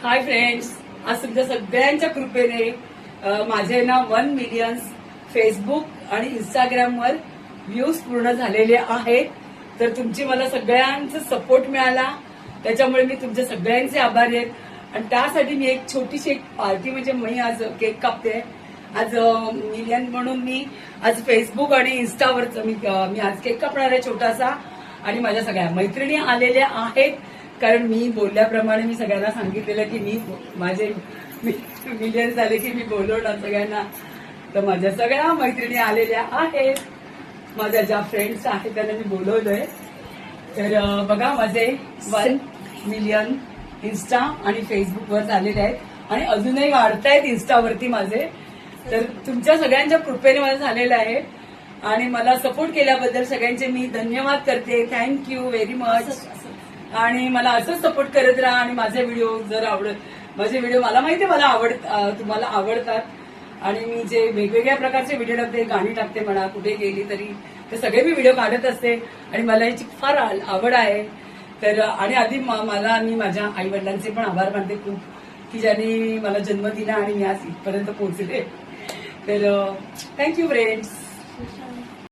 Hi friends, आज तुमच्या सगळ्यांच्या कृपेने माझे ना 1 मिलियन फेसबुक आणि इंस्टाग्रामवर व्ह्यूज पूर्ण झालेले आहेत. तर तुमची मला सगळ्यांचा सपोर्ट मिळाला, त्याच्यामुळे मी तुमच्या सगळ्यांचे आभारी आहेत. आणि त्यासाठी मी एक छोटीशी एक पार्टी म्हणजे मी आज केक कापते. आज मिलियन म्हणून मी आज फेसबुक आणि इंस्टावरच मी आज केक कापणार आहे छोटासा. आणि माझ्या सगळ्या मैत्रिणी आलेल्या आहेत, कारण मी बोलल्याप्रमाणे मी सगळ्यांना सांगितलेलं की मी माझे मिलियन झाले की मी बोलवणार सगळ्यांना. तर माझ्या सगळ्या मैत्रिणी आलेल्या आहेत, माझ्या ज्या फ्रेंड्स आहेत त्यांना मी बोलवलंय. तर बघा, माझे 1 मिलियन इन्स्टा आणि फेसबुकवर झालेले आहेत आणि अजूनही वाढतायत इन्स्टावरती माझे. तर तुमच्या सगळ्यांच्या कृपेने माझं झालेलं आहे आणि मला सपोर्ट केल्याबद्दल सगळ्यांचे मी धन्यवाद करते. Thank you very much. आणि मला असंच सपोर्ट करत राहा. आणि माझे व्हिडिओ जर माझे व्हिडिओ मला माहिती आहे तुम्हाला आवडतात. आणि मी जे वेगवेगळ्या प्रकारचे व्हिडिओ टाकते, गाणी टाकते म्हणा, कुठे गेली तरी ते सगळे मी व्हिडिओ काढत असते आणि मला याची फार आवड आहे. तर आणि आधी मी माझ्या आई वडिलांचे पण आभार मानते खूप, की ज्यांनी मला जन्म दिला आणि मी आज इथपर्यंत पोहोचले. तर थँक्यू फ्रेंड्स.